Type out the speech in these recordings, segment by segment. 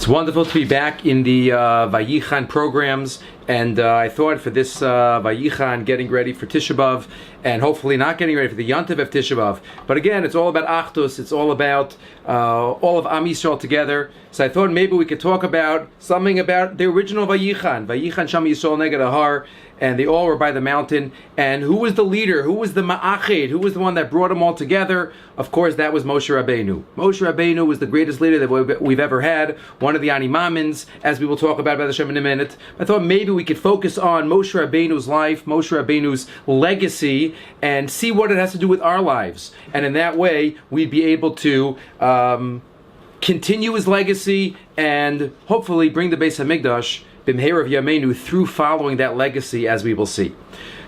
It's wonderful to be back in the Vayichan programs, and I thought for this Vayichan, getting ready for Tisha B'Av, and hopefully not getting ready for the Yontiv of Tisha B'Av. But again, it's all about Achdus, it's all about all of Am Yisrael together. So I thought maybe we could talk about something about the original Vayichan Sham Yisrael Neged Ahar, and they all were by the mountain. And who was the leader? Who was the Ma'achid? Who was the one that brought them all together? Of course, that was Moshe Rabbeinu. Moshe Rabbeinu was the greatest leader that we've ever had, one of the Ani Mamins, as we will talk about by the Shem in a minute. I thought maybe we could focus on Moshe Rabbeinu's life, Moshe Rabbeinu's legacy, and see what it has to do with our lives. And in that way, we'd be able to continue his legacy and hopefully bring the Beis HaMikdash B'mheir of Yameinu through following that legacy, as we will see.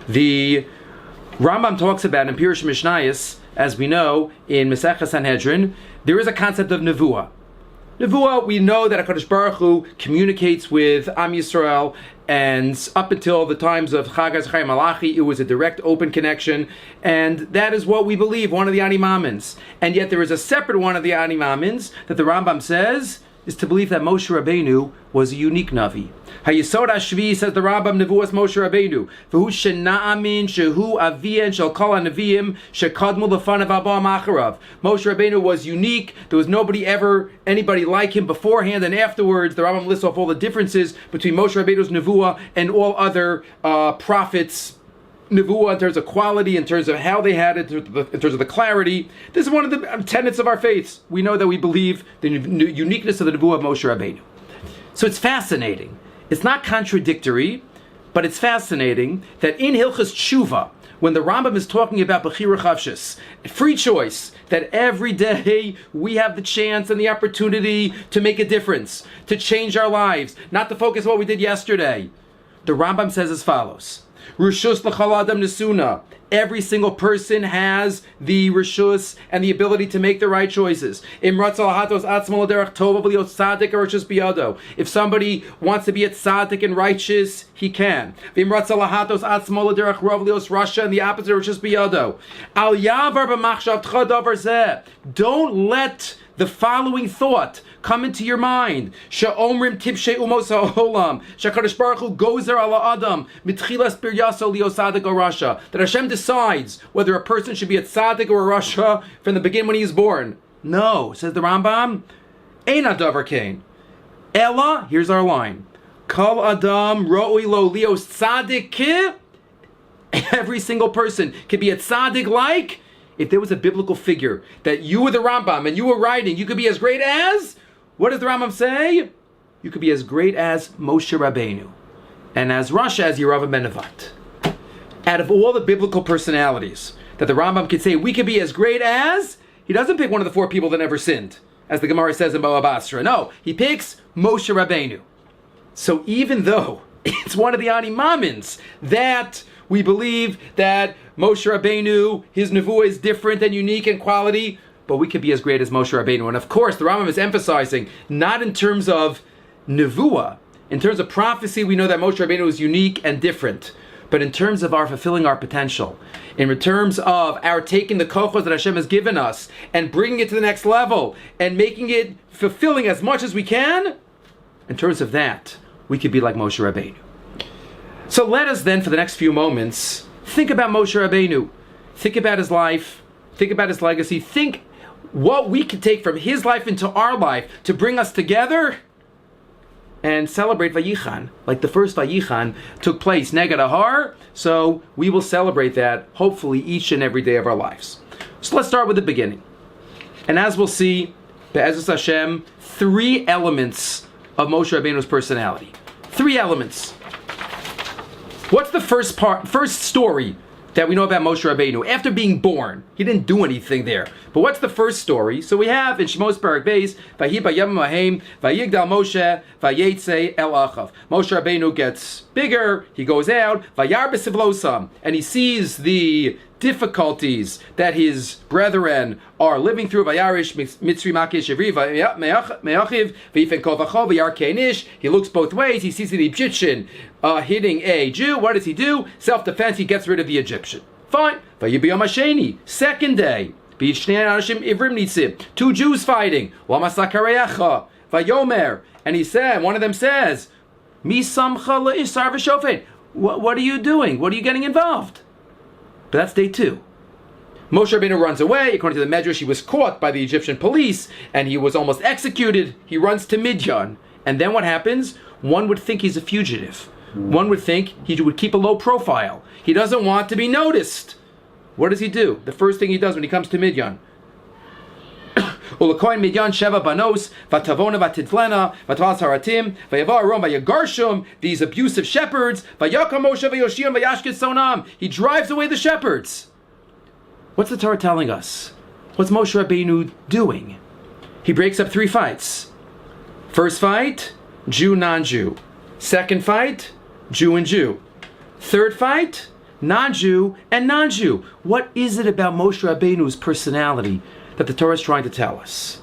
The Rambam talks about in Pirush Mishnayos, as we know, in Masechah Sanhedrin, there is a concept of Nevuah. Nevuah, we know that HaKadosh Baruch Hu communicates with Am Yisrael, and up until the times of Chag HaZchai Malachi, it was a direct, open connection, and that is what we believe, one of the Ani Mamins. And yet there is a separate one of the Ani Mamins that the Rambam says is to believe that Moshe Rabbeinu was a unique Navi. Hayesod Hashvi, says the Rambam, Nevuas Moshe Rabbeinu. V'hu shena'amin shehu aviyan shel kol ha'neviim shekadmu lefanav abam acharav. Moshe Rabbeinu was unique. There was anybody like him beforehand and afterwards. The Rambam lists off all the differences between Moshe Rabbeinu's Nevuah and all other prophets' Nevuah in terms of quality, in terms of how they had it, in terms of the clarity. This is one of the tenets of our faiths. We know that we believe the uniqueness of the Nevuah of Moshe Rabbeinu. So it's fascinating. It's not contradictory, but it's fascinating that in Hilchos Tshuva, when the Rambam is talking about Bechira Chavshis, free choice, that every day we have the chance and the opportunity to make a difference, to change our lives, not to focus on what we did yesterday. The Rambam says as follows: Rishus l'chal adam nesuna. Every single person has the rishus and the ability to make the right choices. If somebody wants to be a tzaddik and righteous, he can. And the opposite rishus biyado. Don't let the following thought come into your mind. Sha'omrim tipshei umos ha'olam. Sha'kadosh Baruch Hu gozer ala adam mitchilas biryaso liosadik or rasha. That Hashem decides whether a person should be a tzaddik or a rasha from the beginning when he is born. No, says the Rambam. Ein adavar kain. Ella, here's our line. Kol adam ro'ui lo lios tzaddik. Every single person can be a tzaddik like. If there was a biblical figure that you were the Rambam and you were writing, you could be as great as, what does the Rambam say? You could be as great as Moshe Rabbeinu, and as Rasha as Yerav ben Nevat. Out of all the biblical personalities that the Rambam could say, we could be as great as, he doesn't pick one of the four people that never sinned, as the Gemara says in Baba Basra. No, he picks Moshe Rabbeinu. So even though it's one of the Ani Mamins that we believe that Moshe Rabbeinu, his nevuah is different and unique in quality, but we could be as great as Moshe Rabbeinu. And of course, the Rambam is emphasizing, not in terms of nevuah, in terms of prophecy, we know that Moshe Rabbeinu is unique and different, but in terms of our fulfilling our potential, in terms of our taking the kochos that Hashem has given us and bringing it to the next level and making it fulfilling as much as we can, in terms of that, we could be like Moshe Rabbeinu. So let us then, for the next few moments, think about Moshe Rabbeinu. Think about his life. Think about his legacy. Think what we can take from his life into our life to bring us together and celebrate Vayichan, like the first Vayichan took place, Neged Ahar. So we will celebrate that, hopefully, each and every day of our lives. So let's start with the beginning. And as we'll see, Be'ezus Hashem, 3 elements of Moshe Rabbeinu's personality. 3 elements. What's the first story that we know about Moshe Rabbeinu? After being born, he didn't do anything there. But what's the first story? So we have in Shemos Perek Beis, Vayi b'yamim hahem, vayigdal Moshe, vayetze el achav. Moshe Rabbeinu gets bigger, he goes out, vayar b'sivlosam, and he sees the difficulties that his brethren are living through. Vayarish mitzri makish evri meyachiv v'yifen kol v'chol v'yar keinish. He looks both ways. He sees the Egyptian hitting a Jew. What does he do? Self-defense. He gets rid of the Egyptian. Fine. Vayibiyam hasheni. Second day. 2 Jews fighting. Vayomer. And he said, one of them says, Mi samcha le'isar v'shofet. What are you doing? What are you getting involved? But that's day 2. Moshe Rabbeinu runs away. According to the Medrash, he was caught by the Egyptian police and he was almost executed. He runs to Midian. And then what happens? One would think he's a fugitive. One would think he would keep a low profile. He doesn't want to be noticed. What does he do? The first thing he does when he comes to Midian. Ulakoin Midian Sheva Banos, Vatavona Vatitlena, Vatavas Haratim, Vayava Arom Vayagarshum, these abusive shepherds, Vayakam Moshe Vayoshiam Vayashkit Sonam. He drives away the shepherds. What's the Torah telling us? What's Moshe Rabbeinu doing? He breaks up 3 fights. First fight, Jew, non-Jew. Second fight, Jew and Jew. Third fight, non-Jew and non-Jew. What is it about Moshe Rabbeinu's personality that the Torah is trying to tell us?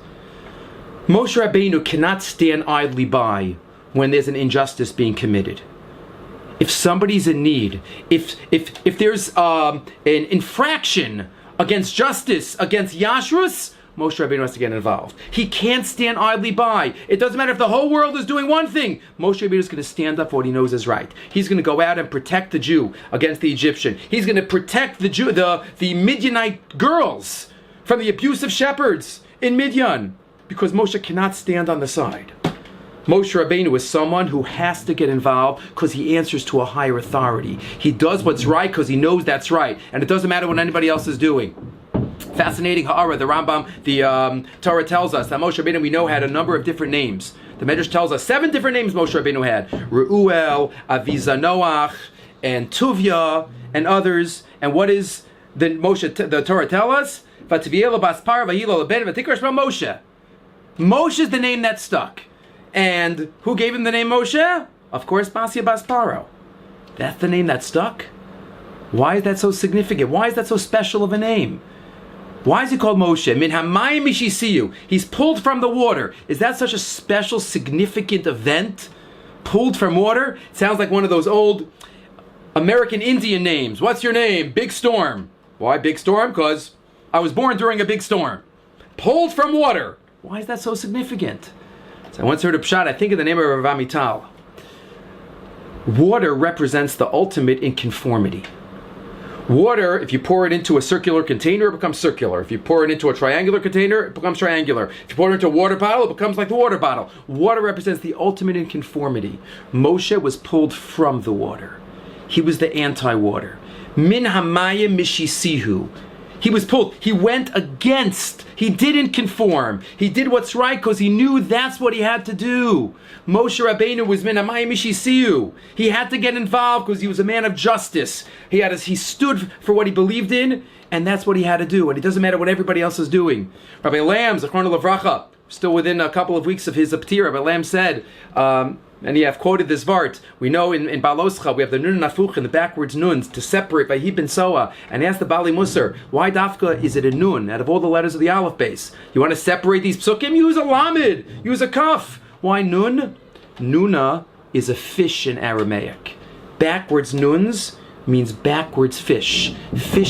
Moshe Rabbeinu cannot stand idly by when there's an injustice being committed. If somebody's in need, if there's an infraction against justice, against Yashrus, Moshe Rabbeinu has to get involved. He can't stand idly by. It doesn't matter if the whole world is doing one thing. Moshe Rabbeinu is going to stand up for what he knows is right. He's going to go out and protect the Jew against the Egyptian. He's going to protect the Jew, the Midianite girls from the abusive shepherds in Midian, because Moshe cannot stand on the side. Moshe Rabbeinu is someone who has to get involved because he answers to a higher authority. He does what's right because he knows that's right, and it doesn't matter what anybody else is doing. Fascinating ha'ara, the Rambam, the Torah tells us that Moshe Rabbeinu, we know, had a number of different names. The Medrash tells us 7 different names Moshe Rabbeinu had. Reuel, Avizanoach, and Tuvia, and others. And what is the Torah tell us? Vativiela baspar vahilo leben v'tikar shema Moshe. Moshe is the name that stuck. And who gave him the name Moshe? Of course, Basia Basparo. That's the name that stuck? Why is that so significant? Why is that so special of a name? Why is he called Moshe? Min hamayim mishisiyu. He's pulled from the water. Is that such a special, significant event? Pulled from water? It sounds like one of those old American Indian names. What's your name? Big Storm. Why Big Storm? Because I was born during a big storm. Pulled from water. Why is that so significant? So I once heard a pshat, I think in the name of Rav Amital. Water represents the ultimate in conformity. Water, if you pour it into a circular container, it becomes circular. If you pour it into a triangular container, it becomes triangular. If you pour it into a water bottle, it becomes like the water bottle. Water represents the ultimate in conformity. Moshe was pulled from the water. He was the anti-water. Min hamayim mishisihu. He was pulled. He went against. He didn't conform. He did what's right because he knew that's what he had to do. Moshe Rabbeinu was min hamayim mishisihu. He had to get involved because he was a man of justice. He stood for what he believed in, and that's what he had to do. And it doesn't matter what everybody else is doing. Rabbi Lam, Zechron Levracha, still within a couple of weeks of his P'tir, Rabbi Lam said, and I've quoted this Vart. We know in Baloscha we have the Nun Nafuch and the backwards Nuns to separate by Hib and Soa. And he asked the Bali Musar, why Dafka is it a Nun out of all the letters of the Aleph base? You want to separate these psukim? Use a Lamed, use a Kaf. Why Nun? Nuna is a fish in Aramaic. Backwards Nuns means backwards fish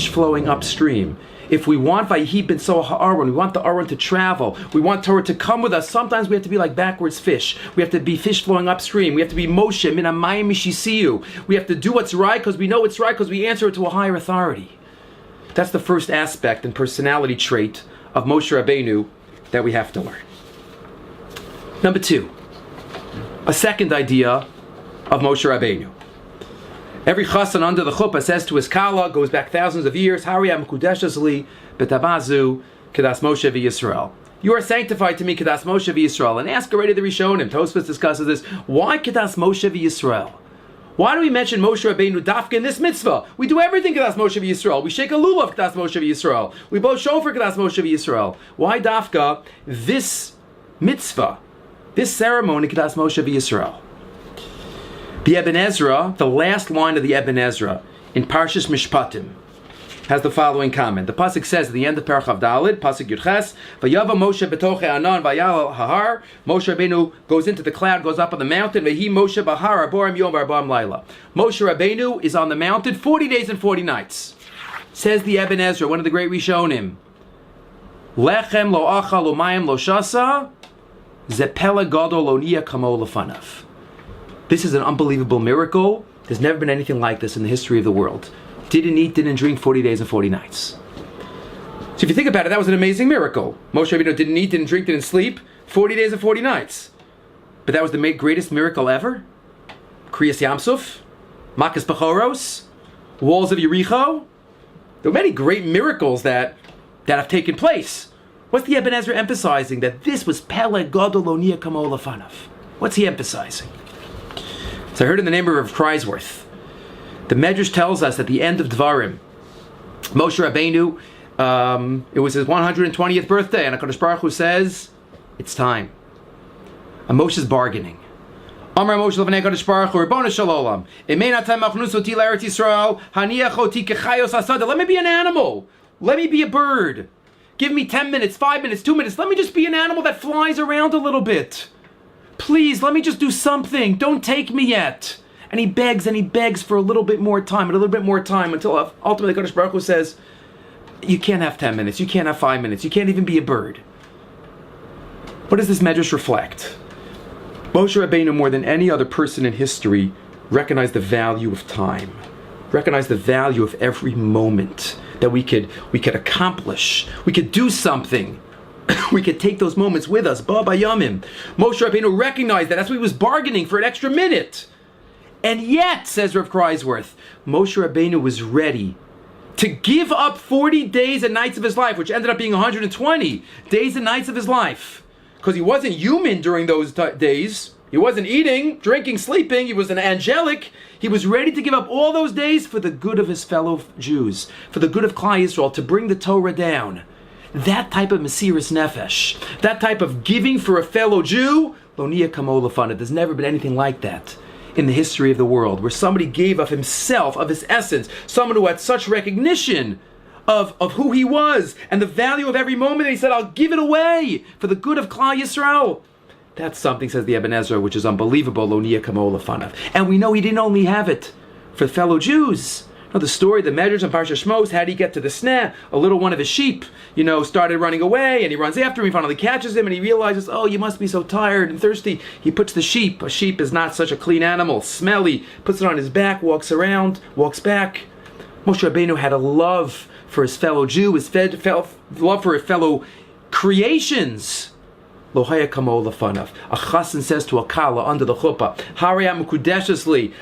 flowing upstream. If we want Vayhi ben Soa ha'aron, we want the Aron to travel, we want Torah to come with us, sometimes we have to be like backwards fish. We have to be fish flowing upstream. We have to be Moshe, min hamayim mishisiyu. We have to do what's right because we know it's right because we answer it to a higher authority. That's the first aspect and personality trait of Moshe Rabbeinu that we have to learn. Number 2, a second idea of Moshe Rabbeinu. Every chassan under the chuppah says to his kala, goes back thousands of years, Hariyam Kudeshas li betabazu kedas Moshe v'Yisrael. You are sanctified to me, kedas Moshe v'Yisrael. And ask already the Rishonim. Tosfos discusses this. Why kedas Moshe v'Yisrael? Why do we mention Moshe Rabbeinu dafka in this mitzvah? We do everything kedas Moshe v'Yisrael. We shake a lulav kedas Moshe v'Yisrael. We blow shofar kedas Moshe v'Yisrael. Why dafka this mitzvah, this ceremony kedas Moshe v'Yisrael? The Ibn Ezra, the last line of the Ibn Ezra in Parshas Mishpatim, has the following comment. The pasuk says at the end of Parachav Dalid, pasuk Yudches, Vayava Moshe betoche anan vayal hahar. Moshe Rabbeinu goes into the cloud, goes up on the mountain. Vahi Moshe bahar arborim yom arborim laila. Moshe Rabbeinu is on the mountain 40 days and 40 nights. Says the Ibn Ezra, one of the great Rishonim, Lechem lo achal umayim lo shasa Ze pele gadol lo niya kamo lefanav. This is an unbelievable miracle. There's never been anything like this in the history of the world. Didn't eat, didn't drink 40 days and 40 nights. So if you think about it, that was an amazing miracle. Moshe Rabbeinu didn't eat, didn't drink, didn't sleep, 40 days and 40 nights. But that was the greatest miracle ever? Kriyas Yamsuf, Makas Bechoros, walls of Yericho. There were many great miracles that have taken place. What's the Ibn Ezra emphasizing? That this was Pele Gadol Lo Niya Kamo Lefanav. What's he emphasizing? So I heard in the name of Rav Kreisworth, the Medrash tells us at the end of Dvarim, Moshe Rabbeinu, it was his 120th birthday, and HaKadosh Baruch Hu says, it's time. And Moshe's bargaining. Amar Moshe Levanei HaKadosh Baruch Hu, Ribono Shel Olam, Imein atam machnus oti l'Eretz Yisrael, haniach oti kechayos hasada. Let me be an animal. Let me be a bird. Give me 10 minutes, 5 minutes, 2 minutes. Let me just be an animal that flies around a little bit. Please, let me just do something. Don't take me yet. And he begs for a little bit more time, and a little bit more time, until ultimately HaKadosh Baruch Hu says, you can't have 10 minutes, you can't have 5 minutes, you can't even be a bird. What does this Medrash reflect? Moshe Rabbeinu, more than any other person in history, recognized the value of time, recognized the value of every moment that we could accomplish, we could do something. We could take those moments with us. Ba Bayamim. Moshe Rabbeinu recognized that. That's why he was bargaining for an extra minute. And yet, says Rav Kreisworth, Moshe Rabbeinu was ready to give up 40 days and nights of his life, which ended up being 120 days and nights of his life. Because he wasn't human during those days. He wasn't eating, drinking, sleeping. He was an angelic. He was ready to give up all those days for the good of his fellow Jews, for the good of Klal Yisrael, to bring the Torah down. That type of Mesiras Nefesh, that type of giving for a fellow Jew, Lo Niya Kamo Lefanav. There's never been anything like that in the history of the world, where somebody gave of himself, of his essence, someone who had such recognition of who he was and the value of every moment, and he said, I'll give it away for the good of Klal Yisrael. That's something, says the Ibn Ezra, which is unbelievable, Lo Niya Kamo Lefanav. And we know he didn't only have it for fellow Jews. The story, the Medrash and Parsha Shmos, how did he get to the sneh? A little one of his sheep, started running away, and he runs after him. He finally catches him, and he realizes, oh, you must be so tired and thirsty. He puts the sheep. A sheep is not such a clean animal, smelly. Puts it on his back, walks around, walks back. Moshe Rabbeinu had a love for his fellow Jew, love for his fellow creations. Lo haya kamo lefanav. A chassan says to a kala under the chuppah, Harayam kudeshesli,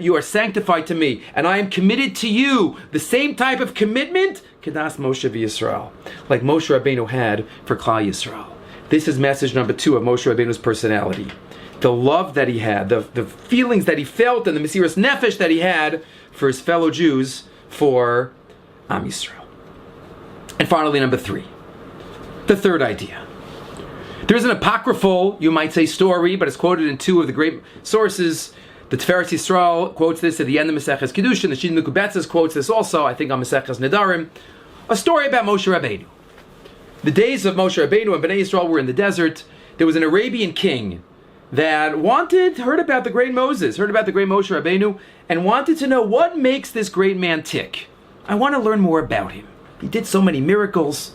you are sanctified to me, and I am committed to you. The same type of commitment, kedas Moshe v'Yisrael, like Moshe Rabbeinu had for Klal Yisrael. This is message number 2 of Moshe Rabbeinu's personality. The love that he had, the feelings that he felt, and the Mesiras Nefesh that he had for his fellow Jews, for Am Yisrael. And finally, number 3, the third idea. There's an apocryphal, you might say, story, but it's quoted in 2 of the great sources. The Tiferes Yisrael quotes this at the end of Maseches Kedushin. The Shina Kupietsky quotes this also, I think, on Maseches Nedarim. A story about Moshe Rabbeinu. The days of Moshe Rabbeinu and Bnei Yisrael were in the desert. There was an Arabian king that heard about the great Moses, heard about the great Moshe Rabbeinu, and wanted to know what makes this great man tick. I want to learn more about him. He did so many miracles.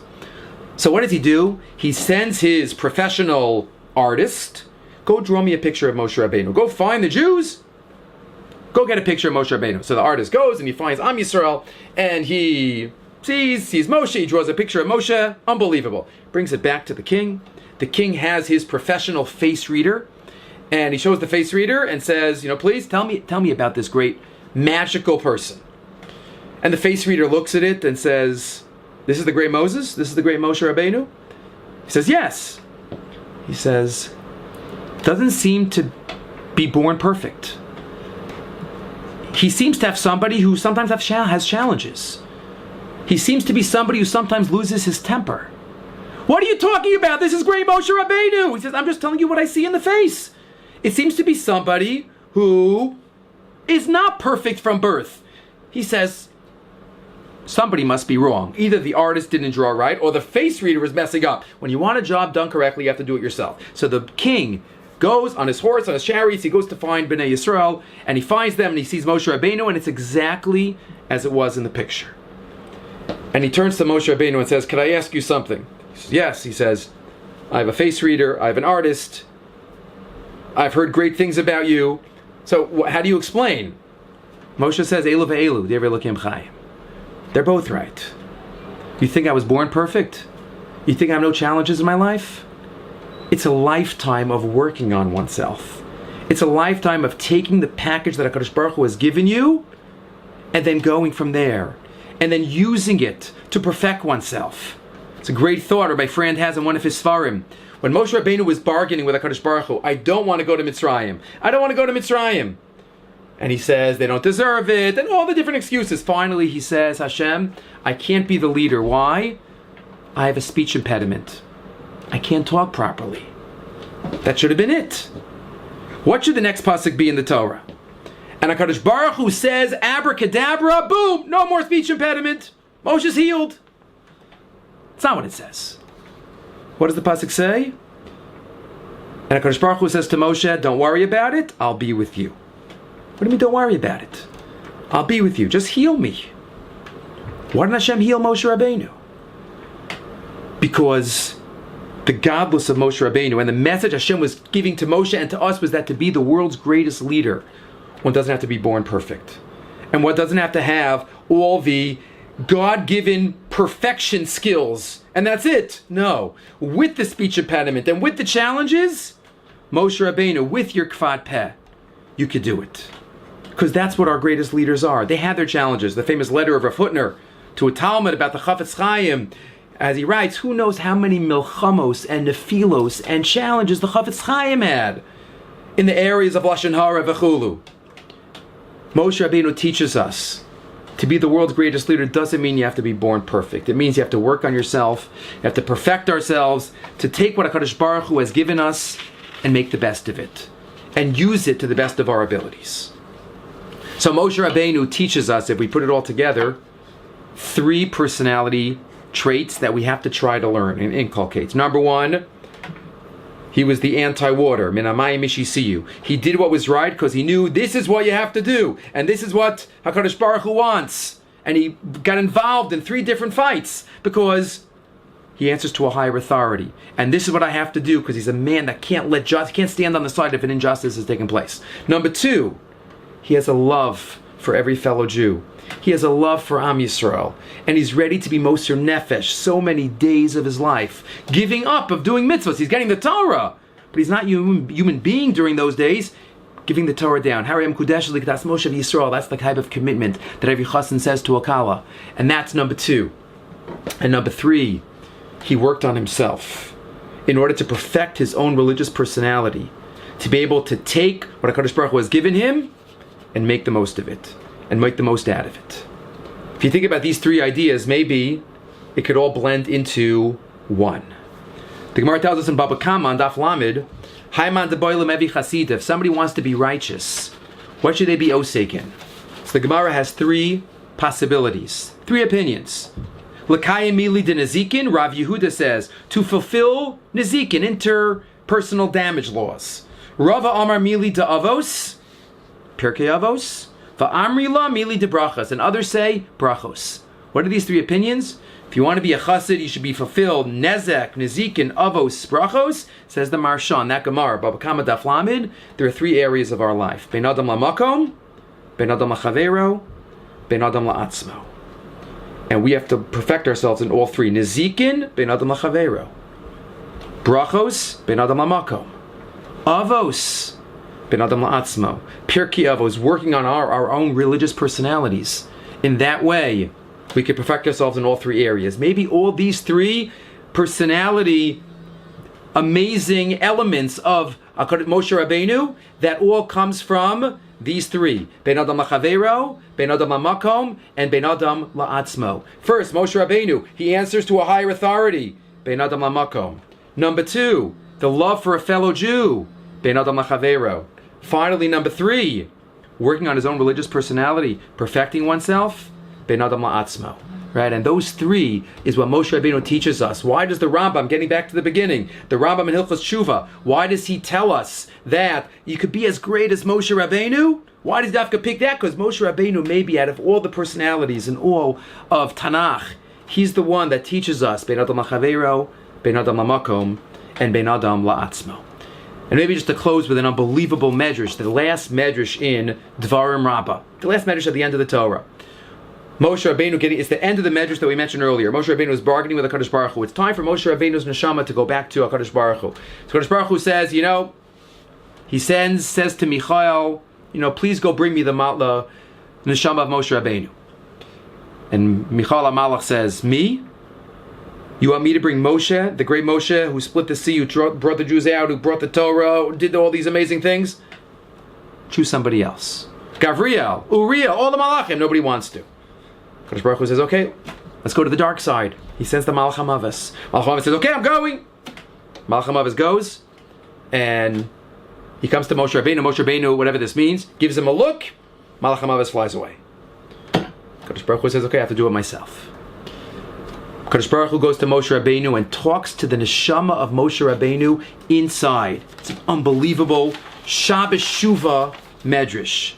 So what does he do? He sends his professional artist, go draw me a picture of Moshe Rabbeinu. Go find the Jews. Go get a picture of Moshe Rabbeinu. So the artist goes and he finds Am Yisrael, and he sees Moshe. He draws a picture of Moshe. Unbelievable. Brings it back to the king. The king has his professional face reader, and he shows the face reader and says, please tell me about this great magical person. And the face reader looks at it and says, this is the great Moses? This is the great Moshe Rabbeinu? He says, yes. He says, doesn't seem to be born perfect. He seems to have somebody who sometimes has challenges. He seems to be somebody who sometimes loses his temper. What are you talking about? This is great Moshe Rabbeinu. He says, I'm just telling you what I see in the face. It seems to be somebody who is not perfect from birth. He says, somebody must be wrong. Either the artist didn't draw right, or the face reader is messing up. When you want a job done correctly, you have to do it yourself. So the king goes on his horse, on his chariots, he goes to find Bnei Yisrael, and he finds them, and he sees Moshe Rabbeinu, and it's exactly as it was in the picture. And he turns to Moshe Rabbeinu and says, can I ask you something? He says, yes. He says, I have a face reader, I have an artist, I've heard great things about you. So how do you explain? Moshe says, Elu ve'elu, De'er Elokim Chaim. They're both right. You think I was born perfect? You think I have no challenges in my life? It's a lifetime of working on oneself. It's a lifetime of taking the package that HaKadosh Baruch Hu has given you and then going from there. And then using it to perfect oneself. It's a great thought Rabbi Frand has in one of his Svarim. When Moshe Rabbeinu was bargaining with HaKadosh Baruch Hu, I don't want to go to Mitzrayim. I don't want to go to Mitzrayim. And he says, they don't deserve it, and all the different excuses. Finally, he says, Hashem, I can't be the leader. Why? I have a speech impediment. I can't talk properly. That should have been it. What should the next pasuk be in the Torah? And HaKadosh Baruch Hu says, abracadabra, boom, no more speech impediment. Moshe's healed. It's not what it says. What does the pasuk say? And HaKadosh Baruch Hu says to Moshe, don't worry about it, I'll be with you. What do you mean, don't worry about it? I'll be with you. Just heal me. Why didn't Hashem heal Moshe Rabbeinu? Because the godless of Moshe Rabbeinu and the message Hashem was giving to Moshe and to us was that to be the world's greatest leader, one doesn't have to be born perfect. And one doesn't have to have all the God-given perfection skills. And that's it. No. With the speech impediment and with the challenges, Moshe Rabbeinu, with your kfat peh, you could do it. Because that's what our greatest leaders are. They had their challenges. The famous letter of Rav Hutner to a Talmud about the Chafetz Chaim, as he writes, who knows how many milchamos and nefilos and challenges the Chafetz Chaim had in the areas of Lashon Hara v'chulu. Moshe Rabbeinu teaches us to be the world's greatest leader doesn't mean you have to be born perfect. It means you have to work on yourself, you have to perfect ourselves, to take what HaKadosh Baruch Hu has given us and make the best of it, and use it to the best of our abilities. So Moshe Rabbeinu teaches us, if we put it all together, 3 personality traits that we have to try to learn and inculcate. Number 1, he was the anti-water. Min hamayim mishisiyu. He did what was right because he knew this is what you have to do. And this is what HaKadosh Baruch Hu wants. And he got involved in 3 different fights because he answers to a higher authority. And this is what I have to do because he's a man that can't stand on the side if an injustice is taking place. Number 2, he has a love for every fellow Jew. He has a love for Am Yisrael. And he's ready to be Moser Nefesh so many days of his life. Giving up of doing mitzvahs. He's getting the Torah. But he's not a human being during those days. Giving the Torah down. Harayim Kudesh Likdas Moshe Yisrael. That's the type of commitment that every chassan says to a kala. And that's number 2. And number 3, he worked on himself in order to perfect his own religious personality. To be able to take what HaKadosh Baruch Hu has given him and make the most of it. And make the most out of it. If you think about these 3 ideas, maybe it could all blend into one. The Gemara tells us in Baba Kama on Daf Lamed, Haiman de Boilam Evi Chasid, if somebody wants to be righteous, what should they be oseikin? So the Gemara has 3 possibilities, 3 opinions. L'kayim mili de nezikin, Rav Yehuda says, to fulfill nezikin, interpersonal damage laws. Rava Amar mili de avos, Pirkei Avos, Va'amri la mili de brachos, and others say brachos. What are these 3 opinions? If you want to be a chassid, you should be fulfilled nezek, nezikin, avos, brachos. Says the Marshan, that Gemara, Baba Kama Daf Lamed. There are 3 areas of our life: ben adam lamakom, ben adam lachavero, ben adam la'atzmo. And we have to perfect ourselves in all 3. Nezikin, ben adam lachavero. Brachos, ben adam lamakom. Avos, ben adam la'atzmo. Pirkei Avos, working on our own religious personalities. In that way, we can perfect ourselves in all 3 areas. Maybe all these 3 personality amazing elements of Moshe Rabbeinu, that all comes from these 3. Ben Adam Lachavero, Ben Adam Lamakom, and Ben Adam La'atzmo. First, Moshe Rabbeinu, he answers to a higher authority. Ben Adam Lamakom. Number 2, the love for a fellow Jew. Ben Adam Lachavero. Finally, number 3, working on his own religious personality, perfecting oneself, Ben Adam La'atzmo. Right? And those 3 is what Moshe Rabbeinu teaches us. Why does the Rambam, getting back to the beginning, the Rambam in Hilchos Tshuva, why does he tell us that you could be as great as Moshe Rabbeinu? Why does Dafka pick that? Because Moshe Rabbeinu, maybe out of all the personalities in all of Tanakh, he's the one that teaches us Ben Adam Lachavero, Ben Adam Lamakom, and Ben Adam la'atzmo. And maybe just to close with an unbelievable medrash, the last medrash in Dvarim Rabbah, the last medrash at the end of the Torah. Moshe Rabbeinu it's the end of the medrash that we mentioned earlier. Moshe Rabbeinu was bargaining with HaKadosh Baruch Hu. It's time for Moshe Rabbeinu's neshama to go back to HaKadosh Baruch Hu. So HaKadosh Baruch Hu says, he says to Michael, please go bring me the neshama of Moshe Rabbeinu. And Michael HaMalach says, me? You want me to bring Moshe, the great Moshe, who split the sea, who brought the Jews out, who brought the Torah, who did all these amazing things? Choose somebody else. Gavriel, Uriah, all the Malachim, nobody wants to. Kadosh Baruch Hu says, okay, let's go to the dark side. He sends the Malach HaMavis. Malach HaMavis says, okay, I'm going. Malach HaMavis goes, and he comes to Moshe Rabbeinu. Moshe Rabbeinu, whatever this means, gives him a look. Malach HaMavis flies away. Kadosh Baruch Hu says, okay, I have to do it myself. Kadosh Baruch Hu goes to Moshe Rabbeinu and talks to the neshama of Moshe Rabbeinu inside. It's an unbelievable Shabbos Shuvah medrash.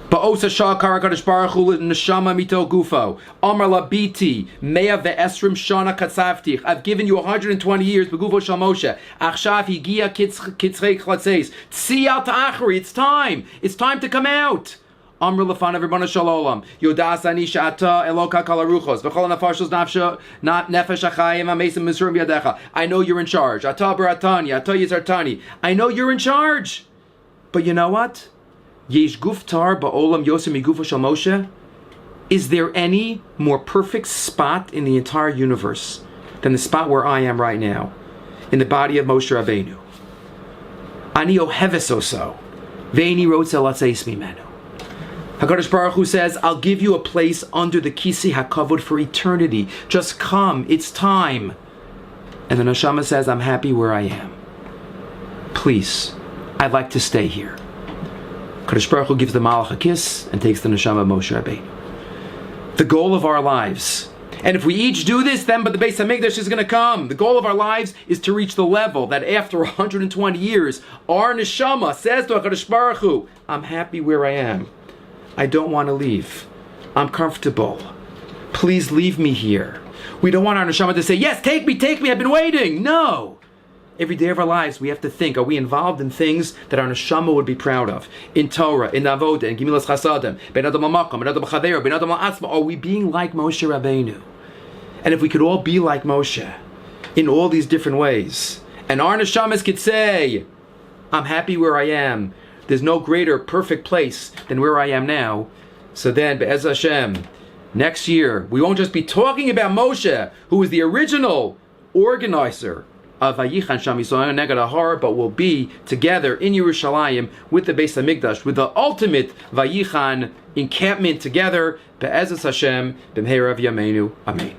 Ba'osa sha'akar Kadosh Baruch Hu neshama mito gufo. Amar la biti mea ve'esrim shana katzavtich. I've given you 120 years begufo shal Moshe. Achshav higia kitzrei chatzeis. Tzi al ta'achri. It's time. It's time to come out. Amr lefanav Rebbeinu Shalom. Yodas ani she'ata eloka kol haruchos. V'chol nefashos nefesh achayim amesim misurim yadecha. I know you're in charge. Ata baratani, ata yizartani. I know you're in charge. But you know what? Yesh guftar ba'olam yosem migufo shel Moshe. Is there any more perfect spot in the entire universe than the spot where I am right now, in the body of Moshe Rabbeinu? Ani oheves oso, ve'eni rotze latzeis mimenu. HaKadosh Baruch Hu says, I'll give you a place under the Kisi HaKavod for eternity. Just come, it's time. And the neshama says, I'm happy where I am. Please, I'd like to stay here. HaKadosh Baruch Hu gives the Malach a kiss and takes the neshama of Moshe Rabbeinu. The goal of our lives. And if we each do this, then but the Beis HaMikdash is going to come. The goal of our lives is to reach the level that after 120 years, our neshama says to HaKadosh Baruch Hu, I'm happy where I am. I don't want to leave. I'm comfortable. Please leave me here. We don't want our neshama to say, yes, take me, I've been waiting. No. Every day of our lives, we have to think, are we involved in things that our neshama would be proud of? In Torah, in Avodah, in Gemilas Chasadim, Ben Adam HaMakom, Ben Adam HaChavero, Ben Adam HaAtzma. Are we being like Moshe Rabbeinu? And if we could all be like Moshe in all these different ways, and our neshamas could say, I'm happy where I am. There's no greater perfect place than where I am now. So then, Be'ez Hashem, next year, we won't just be talking about Moshe, who was the original organizer of Vayichan Sham Yisrael Neged Ahar, but we'll be together in Yerushalayim with the Beis HaMikdash, with the ultimate Vayichan encampment together. Be'ez Hashem, B'mheira v'yameinu. Amen.